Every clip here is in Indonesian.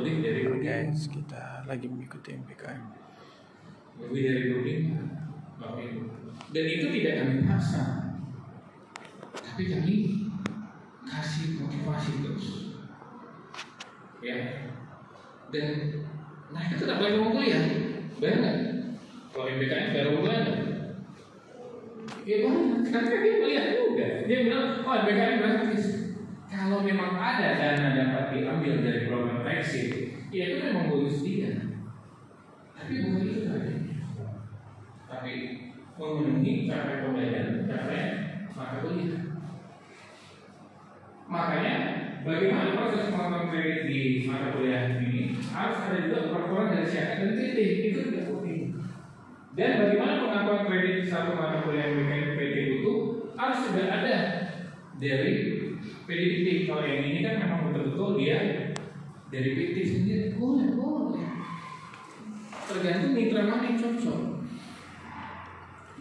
lebih dari 25. Guys, kita lagi mengikuti MPKM. Lebih dari 25, Bapak Ibu. Dan itu tidak kami paksa, tapi kami kasih motivasi terus, ya. Dan mereka tetap lagi mau kuliah, bayar nggak? Kalau MPKM bayar bulan, ya banyak. Karena dia kuliah juga. Dia bilang, oh MPKM gratis. Kalau memang ada dana dapat diambil dari program exit, ya itu memang bonus dia. Tapi bukan itu tadi. Tapi memenuhi capaian pembelajaran, capaian mata kuliah. Makanya bagaimana proses pengambilan kredit di mata kuliah ini harus ada juga peraturan dari syarat dan titik, itu tidak penting. Dan bagaimana pengakuan kredit satu mata kuliah yang PT itu harus sudah ada dari PDDT. Kalau yang ini kan memang betul-betul dia dari PT sendiri, boleh. Tergantung mitra mana yang cocok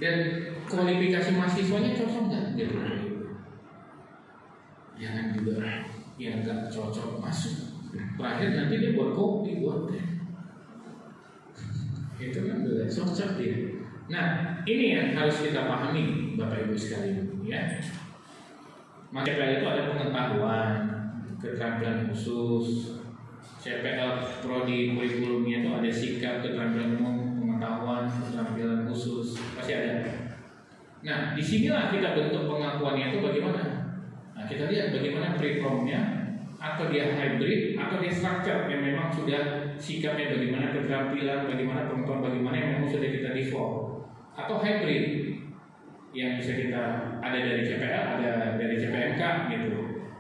dan kualifikasi mahasiswanya cocok nggak gitu. Jangan juga yang nggak cocok masuk. Terakhir nanti dia buat kopi, buat teh. Itu kan udah cocok dia. Nah, ini yang harus kita pahami, Bapak Ibu sekalian, ya. CPL itu ada pengetahuan, keterampilan khusus. CPL prodi kurikulumnya itu ada sikap, keterampilan umum, pengetahuan, keterampilan khusus, pasti ada. Nah, disinilah kita bentuk pengakuannya itu bagaimana. Nah, kita lihat bagaimana pre-promnya, atau dia hybrid, atau dia structure yang memang sudah sikapnya bagaimana, keterampilan, bagaimana pengetahuan, bagaimana yang memang sudah kita default, atau hybrid yang bisa kita ada dari CPL, ada dari CPMK gitu,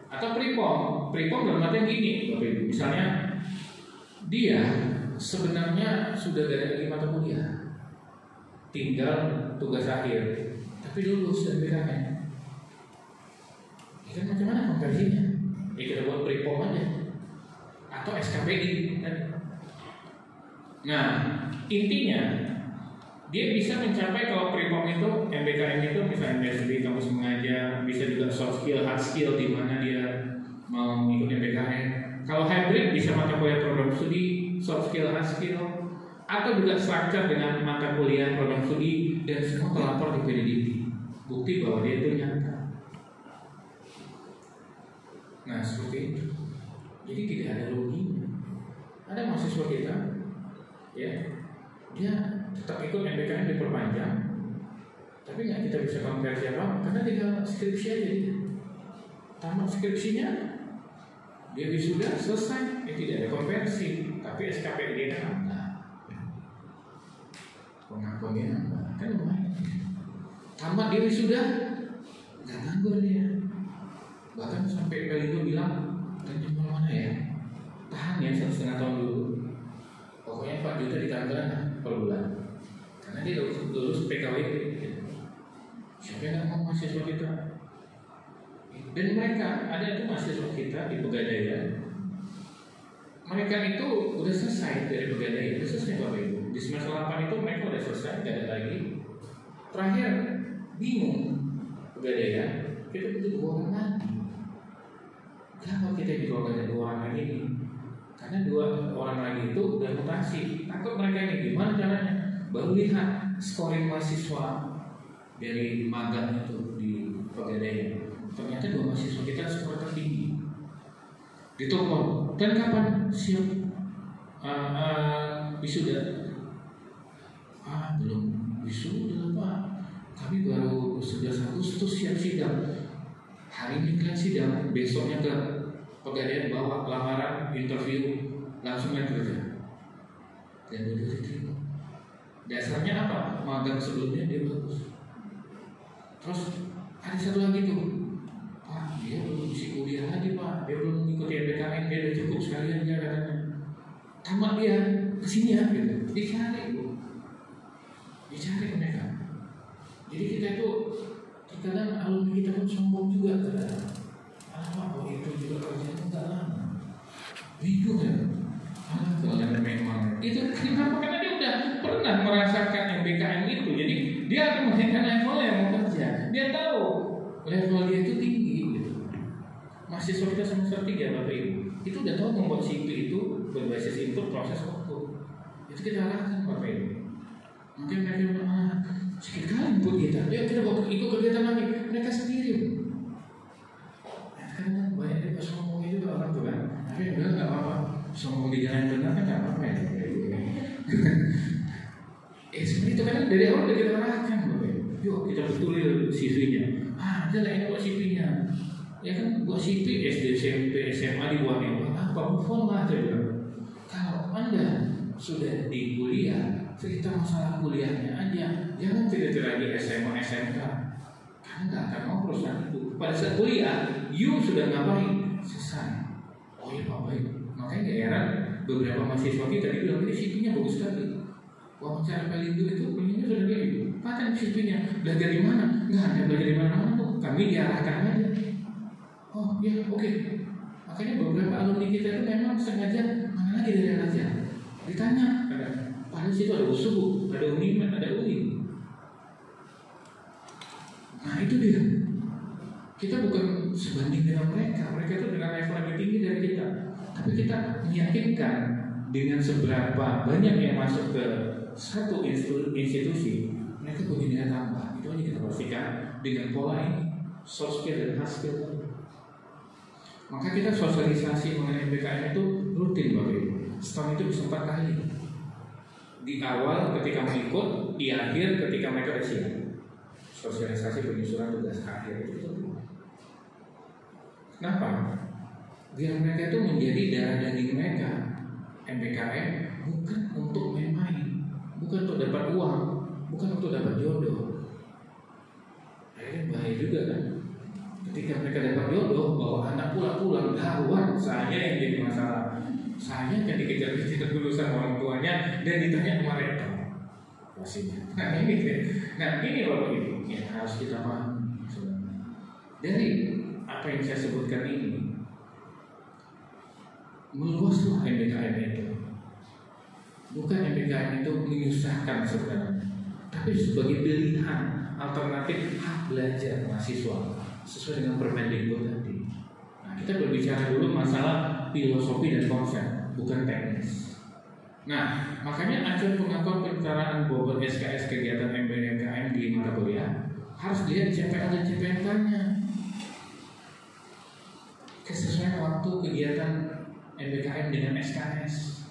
atau pre-prom dalam artian gini, Bapak Ibu, misalnya dia sebenarnya sudah ada lagi mata kuliah, tinggal tugas akhir, tapi lulus dan PKN. Kan macam mana konversinya? Ya kita buat pre-prom aja atau SKPI kan? Nah, intinya dia bisa mencapai kalau pre-prom itu MBKM itu misalnya BSD kampus mengajar, bisa juga soft skill, hard skill di mana dia mau mengikuti MBKM. Kalau hybrid bisa mata kuliah program studi, soft skill, hard skill, atau juga structure dengan mata kuliah program studi dan semua terlapor di PDDT. Bukti bahwa dia itu nyata. Nah seperti itu. Jadi tidak ada ruginya. Ada mahasiswa kita, ya, dia tetap ikut MBKM diperpanjang, tapi nggak kita bisa konversi apa, karena tinggal skripsi aja. Tamat skripsinya, dia wisuda selesai, tidak ada konversi, tapi SKPD dia kan enggak. Pengakuannya enggak, kan lumayan. Tamat dia wisuda, nggak nganggur dia. Bahkan sampai Pelindo bilang, tanya mana ya, tahan ya 1,5 tahun dulu. Pokoknya 4 juta ditambah per bulan, karena dia lulus PKWP. Siapa yang nggak mau mahasiswa kita? Dan mereka ada itu mahasiswa kita di Pegadaian. Mereka itu udah selesai dari Pegadaian, udah selesai Bapak Ibu. Di semester 8 itu mereka udah selesai, nggak ada lagi. Terakhir bingung Pegadaian, kita butuh 2 orang lagi. Kenapa kita juga ada 2 orang lagi nih? Karena 2 orang lagi itu udah mutasi. Takut mereka ini gimana caranya? Baru lihat scoring mahasiswa dari magang itu di Pegadaian. Ternyata 2 mahasiswa kita skor tertinggi. Ditelepon. Dan kapan siap wisuda? Belum wisuda Pak. Kami baru 11 Agustus siap sidang. Hari ini kan sidang, besoknya ke Pegadaian bawa lamaran, interview, langsung main kerja. Dan udah diterima. Dasarnya apa? Magang sebelumnya dia bagus. Terus ada satu lagi tuh, Pak, dia belum isi kuliah lagi Pak, dia belum mengikuti MBKM, dia udah cukup sekalian dia katanya. Tamat dia kesini ya, gitu. Dicari Bu, dicari mereka. Jadi kita itu terkadang alumni kita pun sombong juga kadang. Oh itu juga kerjanya enggak lama. Bingung ya. Kalau memang itu kenapa? Karena dia udah pernah merasakan MBKM itu. Jadi dia akan mengenai level yang mau kerja. Dia tahu level dia itu tinggi gitu. Mahasiswa kita semester 3 Bapak Ibu. itu udah tahu membuat CP itu berbasis input proses output. Itu kita arahkan Bapak Ibu. Mungkin mereka bilang, sedikit kali input kita, yuk kita ikut kegiatan lagi. Mereka sendiri. Kan banyak juga sombong itu orang tuh kan. Tapi udah nggak apa-apa. Sombong di jalan benar kan nggak apa-apa ya. Seperti itu kan dari awal udah kita arahkan Bapak Ibu. Yuk kita betulin CV-nya. Ada lah ini buat CV-nya. Ya kan buat CV SD, SMP, SMA dibuatnya. Apa pun lah aja. Kalau Anda sudah di kuliah, cerita masalah kuliahnya aja. Jangan cerita lagi SMA, SMK. Karena nggak akan mau perusahaan itu. Pada saat kuliah, you sudah ngapain? Selesai. Oh iya Pak baik. Makanya gak heran beberapa mahasiswa kita bilang ini CV-nya bagus sekali. Wawancara Pelindo itu punyanya sudah begitu. Paten CV-nya belajar di mana? Nggak ada belajar di mana-mana tuh. Kami diarahkan aja. Oh iya oke. Makanya beberapa alumni kita itu memang sengaja mana lagi dari aja. Ditanya, padahal situ ada USU, ada UNIMED, ada UI. Nah itu dia. Kita bukan sebanding dengan mereka. Mereka itu dengan level lebih tinggi dari kita. Tapi kita meyakinkan dengan seberapa banyak yang masuk ke satu institusi, mereka punya nilai tambah. Itu aja kita pastikan dengan pola ini, soft skill dan hard skill. Maka kita sosialisasi mengenai MBKM itu rutin Bapak Ibu. Setahun itu bisa 4 kali. Di awal ketika mengikut, di akhir ketika mereka udah siap. Sosialisasi penyusunan tugas akhir itu. Kenapa? Biar mereka itu menjadi darah daging mereka. MBKM bukan untuk main-main, bukan untuk dapat uang, bukan untuk dapat jodoh. Akhirnya bahaya juga kan? Ketika mereka dapat jodoh, bawa anak pulang-pulang, gawat, saya yang jadi masalah. Saya kan dikejar-kejar dulu sama orang tuanya dan ditanya sama rektor. Pastinya. Nah ini Bapak Ibu yang harus kita pahami. Dari apa yang saya sebutkan ini, meluaslah MBKM itu. Bukan MBKM itu menyusahkan sebenarnya, tapi sebagai pilihan alternatif hak belajar mahasiswa sesuai dengan Permendikbud tadi. Nah, kita berbicara dulu masalah filosofi dan konsep, bukan teknis. Nah, makanya acuan pengakuan pencalonan bobot SKS kegiatan MBKM di mata kuliah harus dilihat CPL dan CPNK-nya. Kesesuaian waktu kegiatan MBKM dengan SKS.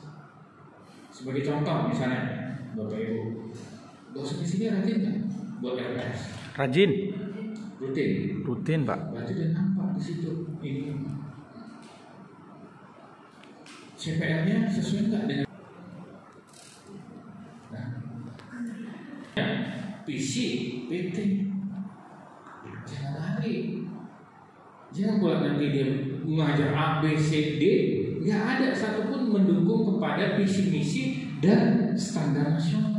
Sebagai contoh misalnya, Bapak Ibu, dosen di sini rajin nggak buat LPS? Rajin. Rutin Pak. Berarti udah nampak di situ ini. CPL-nya sesuai nggak dengan? Nah, PC, PT, jangan lari. Jangan pula nanti dia mengajar A, B, C, D, nggak ada satupun mendukung kepada visi misi dan standar nasional.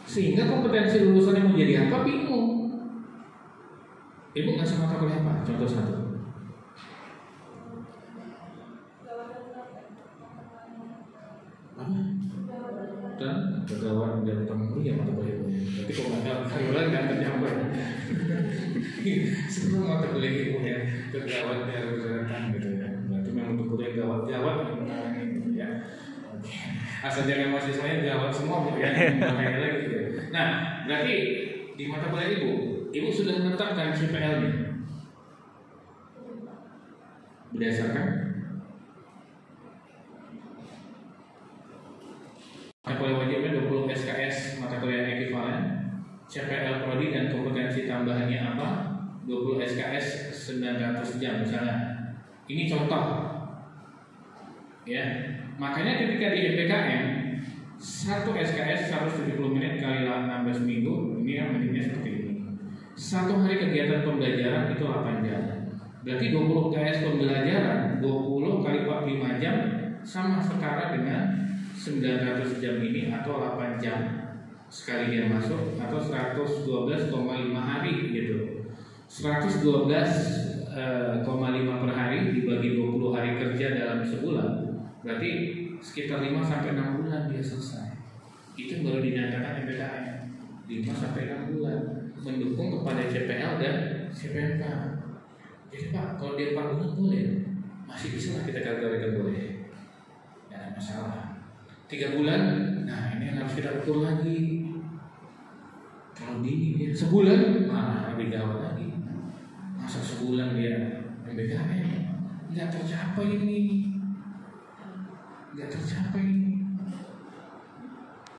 Sehingga kompetensi lulusannya mau jadi apa bingung. Ibu ngasih mata kuliah apa? Contoh satu. Apa? Dan kegawat dan ya mata kuliah. Tapi kalau nggak kalian nggak tercapai. Sebelum mata kuliah ibu ya, kegawat dan kegiatan gitu ya. Berarti memang untuk kuliah gawat gitu ya. Asal jangan mahasiswanya gawat semua bu ya. Makanya lagi gitu. Nah, berarti di mata kuliah ibu sudah menetapkan CPL-nya berdasarkan mata kuliah wajibnya 20 SKS mata kuliah ekivalen, CPL prodi dan kompetensi tambahannya apa? 20 SKS 900 jam misalnya. Ini contoh. Ya. Makanya ketika di MBKM 1 SKS 170 menit kali 16 minggu, ini yang menitnya seperti ini. 1 hari kegiatan pembelajaran itu 8 jam. Berarti 20 KS pembelajaran 20 kali 45 jam sama setara dengan 900 jam ini atau 8 jam sekali dia masuk atau 112,5 hari gitu. 112,5 per hari dibagi 20 hari kerja dalam sebulan berarti sekitar 5 sampai 6 bulan dia selesai. Itu baru dinyatakan MBKM 5 sampai 6 bulan mendukung kepada CPL dan CPNK. Jadi Pak, kalau dia 4 bulan boleh? masih bisa lah kita kategorikan boleh, tidak ada masalah. 3 bulan, nah ini yang harus kita ukur lagi. Kalau dini dia sebulan, nah lebih gawat lagi. Masa sebulan dia MBKM nggak tercapai ini, nggak tercapai ini.